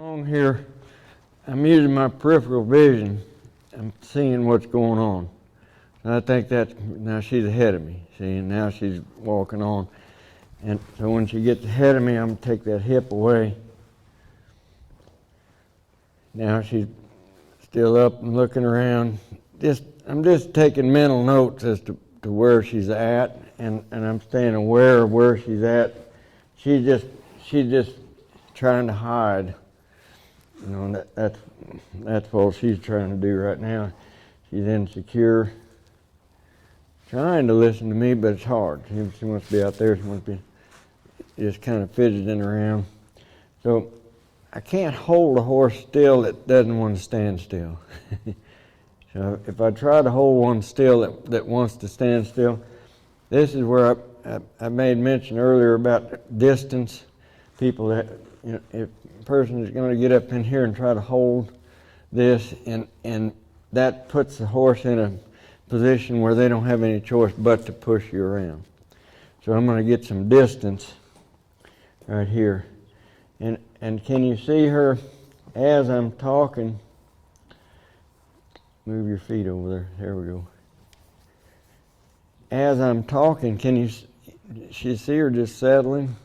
Along here, I'm using my peripheral vision. I'm seeing what's going on. And I think now she's ahead of me. See, and now she's walking on. And so when she gets ahead of me, I'm going to take that hip away. Now she's still up and looking around. I'm just taking mental notes as to where she's at, and I'm staying aware of where she's at. She's just trying to hide. You know, that's what she's trying to do right now. She's insecure, trying to listen to me, but it's hard. She wants to be out there. She wants to be just kind of fidgeting around. So I can't hold a horse still that doesn't want to stand still. So if I try to hold one still that wants to stand still, this is where I made mention earlier about distance. People that, you know, if a person is going to get up in here and try to hold this, and that puts the horse in a position where they don't have any choice but to push you around. So I'm going to get some distance right here. And can you see her as I'm talking? Move your feet over there. There we go. As I'm talking, she see her just settling?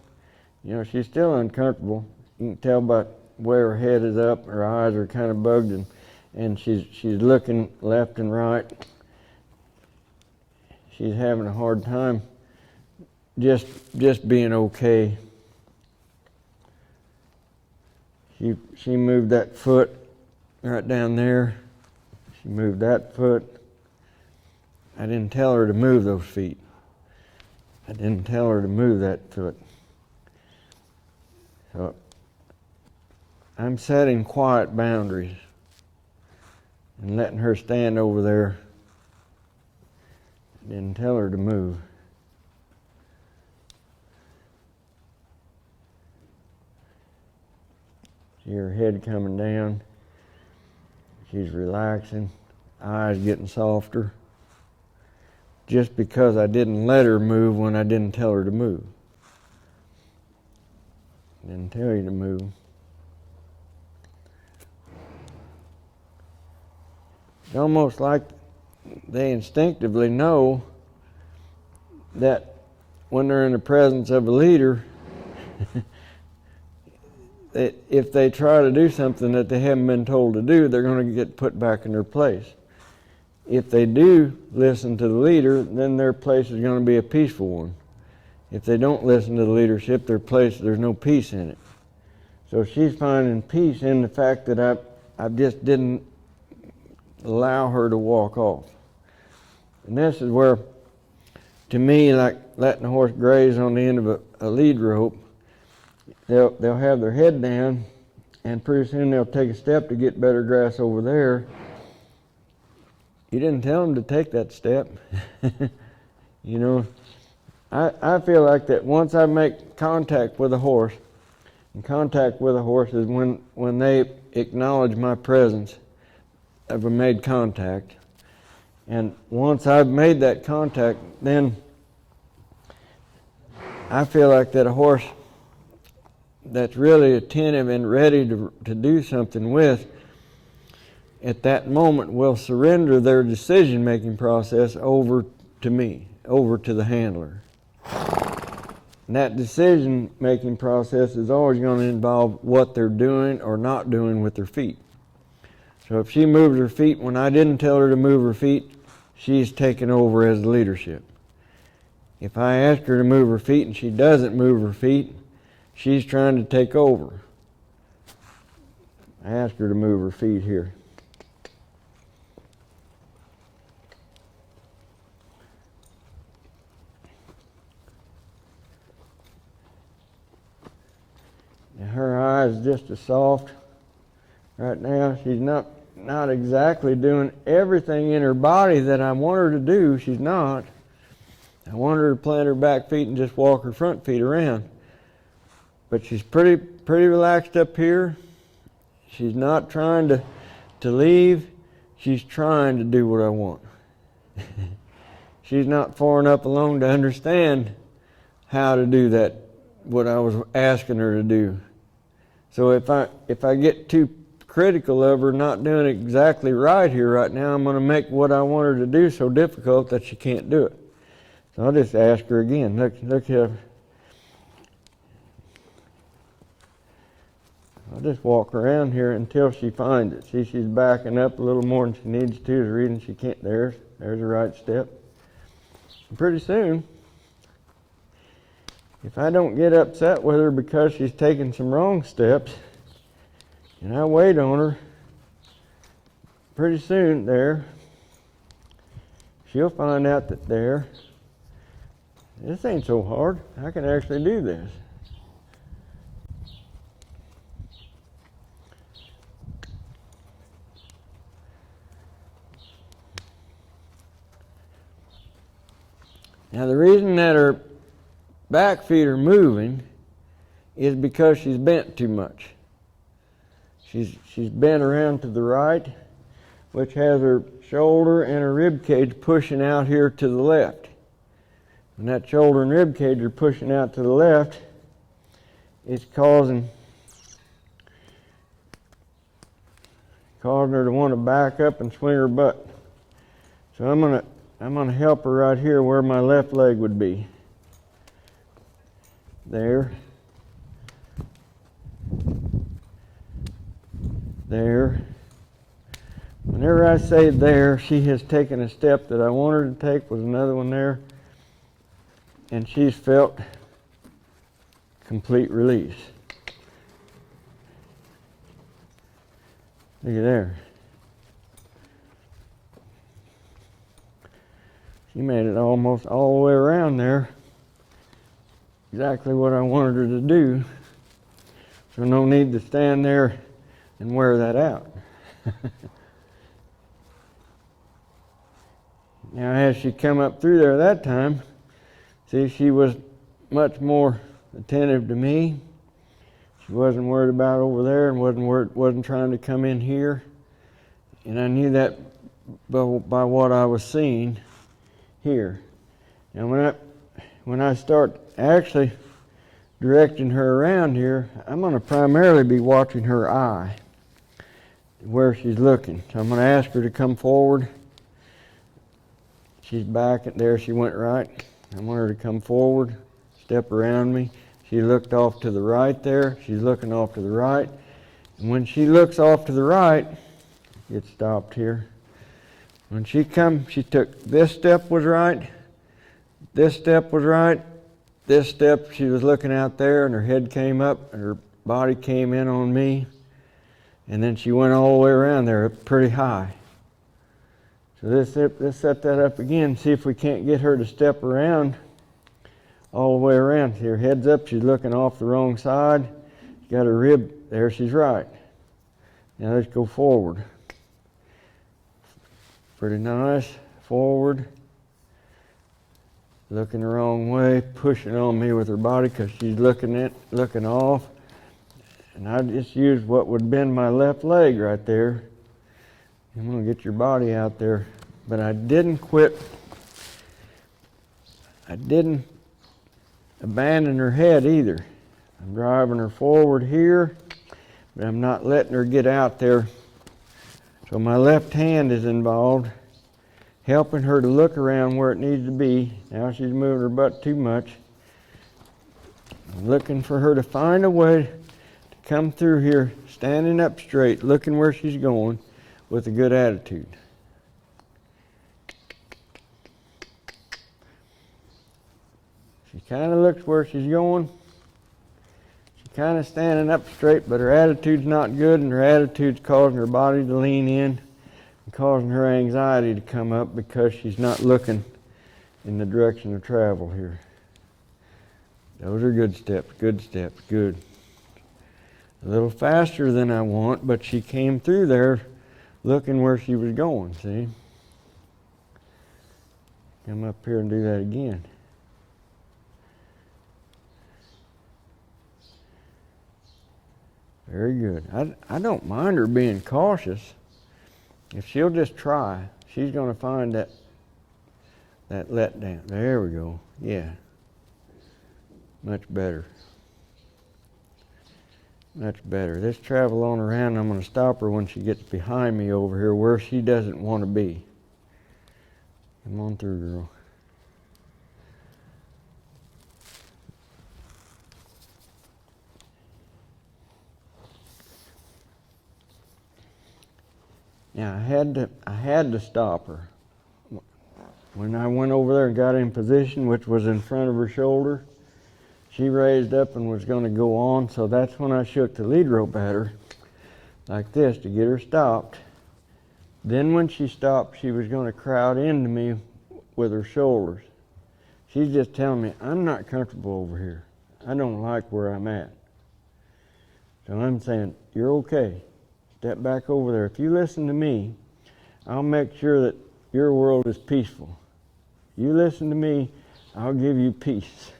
You know, she's still uncomfortable. You can tell by where her head is up, her eyes are kind of bugged, and she's looking left and right. She's having a hard time just being okay. She moved that foot right down there. She moved that foot. I didn't tell her to move those feet. I didn't tell her to move that foot. So I'm setting quiet boundaries and letting her stand over there. I didn't tell her to move. See her head coming down. She's relaxing, eyes getting softer. Just because I didn't let her move when I didn't tell her to move. I didn't tell you to move. It's almost like they instinctively know that when they're in the presence of a leader, that if they try to do something that they haven't been told to do, they're going to get put back in their place. If they do listen to the leader, then their place is going to be a peaceful one. If they don't listen to the leadership, there's no peace in it. So she's finding peace in the fact that I just didn't allow her to walk off. And this is where, to me, like letting a horse graze on the end of a lead rope, they'll have their head down, and pretty soon they'll take a step to get better grass over there. You didn't tell them to take that step. You know, I feel like that once I make contact with a horse, and contact with a horse is when they acknowledge my presence, I've made contact. And once I've made that contact, then I feel like that a horse that's really attentive and ready to do something with, at that moment will surrender their decision-making process over to me, over to the handler. And that decision-making process is always going to involve what they're doing or not doing with their feet. So if she moves her feet when I didn't tell her to move her feet, she's taken over as leadership. If I ask her to move her feet and she doesn't move her feet, she's trying to take over. I asked her to move her feet here. Now her eyes just as soft. Right now she's not exactly doing everything in her body that I want her to do. She's not. I want her to plant her back feet and just walk her front feet around. But she's pretty relaxed up here. She's not trying to leave. She's trying to do what I want. She's not far enough along to understand how to do that, what I was asking her to do. So if I get too critical of her not doing it exactly right here right now, I'm going to make what I want her to do so difficult that she can't do it. So I'll just ask her again. Look here. I'll just walk around here until she finds it. See, she's backing up a little more than she needs to. The reason she can't. There's the right step. And pretty soon, if I don't get upset with her because she's taking some wrong steps, and I wait on her, pretty soon she'll find out that this ain't so hard. I can actually do this. Now the reason that her back feet are moving is because she's bent too much. She's bent around to the right, which has her shoulder and her rib cage pushing out here to the left. When that shoulder and rib cage are pushing out to the left, it's causing her to want to back up and swing her butt. So I'm gonna help her right here where my left leg would be. There. Whenever I say there, she has taken a step that I want her to take. Was another one there, and she's felt complete release. Look at there. She made it almost all the way around there. Exactly what I wanted her to do. So no need to stand there and wear that out. Now as she come up through there that time, see, she was much more attentive to me. She wasn't worried about over there and wasn't trying to come in here. And I knew that by what I was seeing here. Now when I start actually directing her around here, I'm going to primarily be watching her eye, where she's looking. So I'm going to ask her to come forward. She's back, there she went right. I want her to come forward, step around me. She looked off to the right there. She's looking off to the right. And when she looks off to the right, get stopped here. When she took this step was right, this step was right, this step she was looking out there and her head came up and her body came in on me. And then she went all the way around there, pretty high. So let's set that up again, see if we can't get her to step around all the way around. See, her head's up, she's looking off the wrong side. She's got her rib, there she's right. Now let's go forward. Pretty nice, forward. Looking the wrong way, pushing on me with her body because she's looking off. And I just used what would have been my left leg right there. I'm going to get your body out there. But I didn't quit. I didn't abandon her head either. I'm driving her forward here, but I'm not letting her get out there. So my left hand is involved, helping her to look around where it needs to be. Now she's moving her butt too much. I'm looking for her to find a way to come through here, standing up straight, looking where she's going, with a good attitude. She kind of looks where she's going. She's kind of standing up straight, but her attitude's not good, and her attitude's causing her body to lean in and causing her anxiety to come up because she's not looking in the direction of travel here. Those are good steps, good. A little faster than I want, but she came through there looking where she was going, see? Come up here and do that again. Very good. I don't mind her being cautious. If she'll just try, she's going to find that letdown. There we go. Yeah. Much better. Much better. Let's travel on around. I'm going to stop her when she gets behind me over here where she doesn't want to be. Come on through, girl. Now I had to stop her. When I went over there and got in position, which was in front of her shoulder, she raised up and was going to go on, so that's when I shook the lead rope at her, like this, to get her stopped. Then when she stopped, she was going to crowd into me with her shoulders. She's just telling me, I'm not comfortable over here. I don't like where I'm at. So I'm saying, you're okay. Step back over there. If you listen to me, I'll make sure that your world is peaceful. You listen to me, I'll give you peace.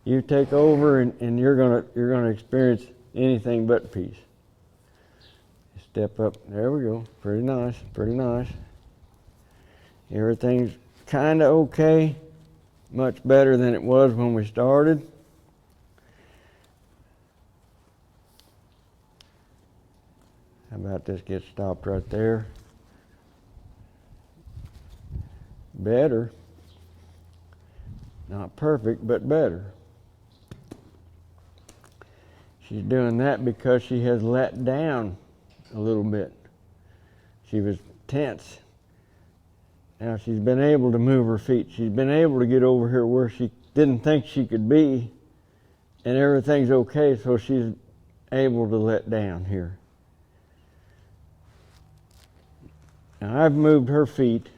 You take over and you're gonna experience anything but peace. Step up. There we go. Pretty nice. Pretty nice. Everything's kind of okay. Much better than it was when we started. How about this get stopped right there? Better. Not perfect, but better. She's doing that because she has let down a little bit. She was tense. Now she's been able to move her feet. She's been able to get over here where she didn't think she could be, and everything's okay, so she's able to let down here. Now I've moved her feet.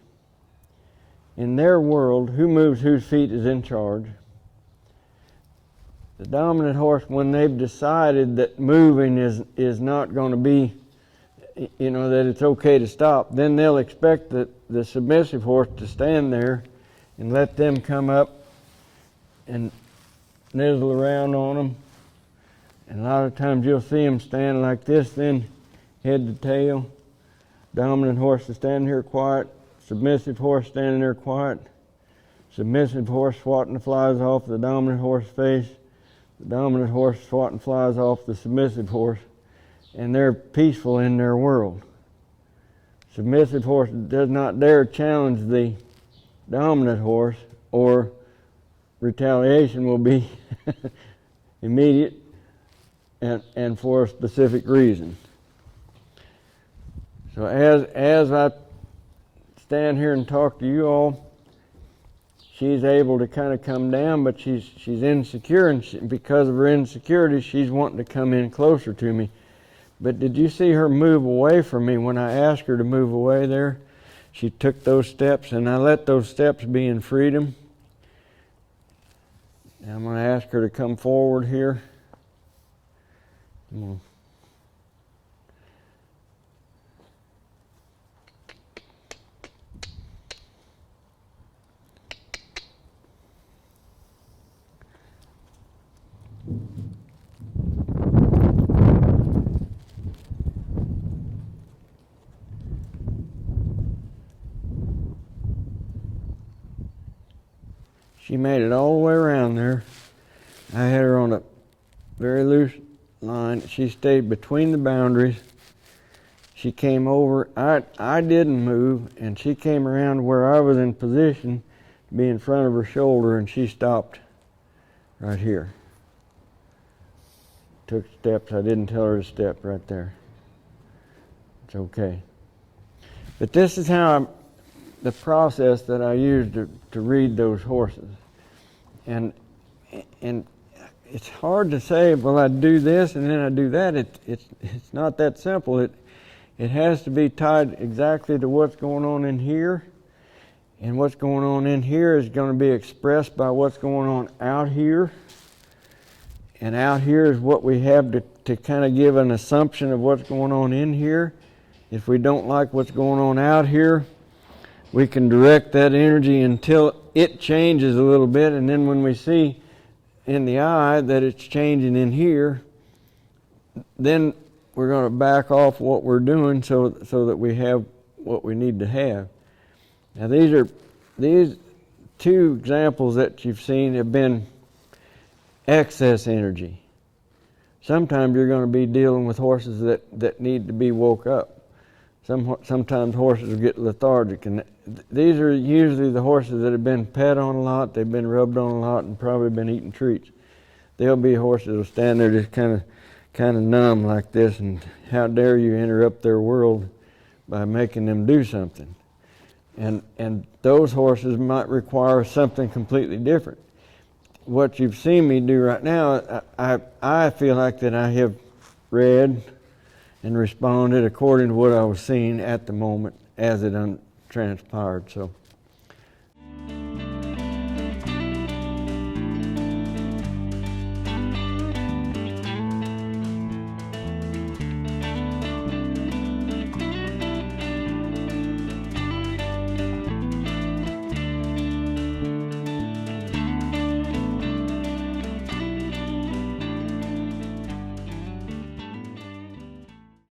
In their world, who moves whose feet is in charge. The dominant horse, when they've decided that moving is not going to be, that it's okay to stop, then they'll expect the submissive horse to stand there and let them come up and nizzle around on them. And a lot of times you'll see them stand like this, then head to tail. Dominant horse is standing here quiet. Submissive horse standing there quiet. Submissive horse swatting the flies off the dominant horse's face. The dominant horse swatting flies off the submissive horse. And they're peaceful in their world. Submissive horse does not dare challenge the dominant horse, or retaliation will be immediate and for a specific reason. So as I stand here and talk to you all, she's able to kind of come down, but she's insecure, and because of her insecurity, she's wanting to come in closer to me. But did you see her move away from me when I asked her to move away there? She took those steps, and I let those steps be in freedom. Now I'm going to ask her to come forward here. Come on. She made it all the way around there. I had her on a very loose line. She stayed between the boundaries. She came over. I didn't move, and she came around where I was in position to be in front of her shoulder, and she stopped right here. Took steps. I didn't tell her to step right there. It's okay. But this is how the process that I used to read those horses. And it's hard to say, well, I do this and then I do that. It's not that simple. It has to be tied exactly to what's going on in here. And what's going on in here is going to be expressed by what's going on out here. And out here is what we have to kind of give an assumption of what's going on in here. If we don't like what's going on out here, we can direct that energy until it changes a little bit, and then when we see in the eye that it's changing in here, then we're going to back off what we're doing so that we have what we need to have. Now these two examples that you've seen have been excess energy. sometimes you're going to be dealing with horses that need to be woke up. Sometimes horses will get lethargic, and these are usually the horses that have been pet on a lot, they've been rubbed on a lot, and probably been eating treats. There'll be horses that will stand there just kind of numb like this, and how dare you interrupt their world by making them do something. And those horses might require something completely different. What you've seen me do right now, I feel like that I have read and responded according to what I was seeing at the moment as it transpired. So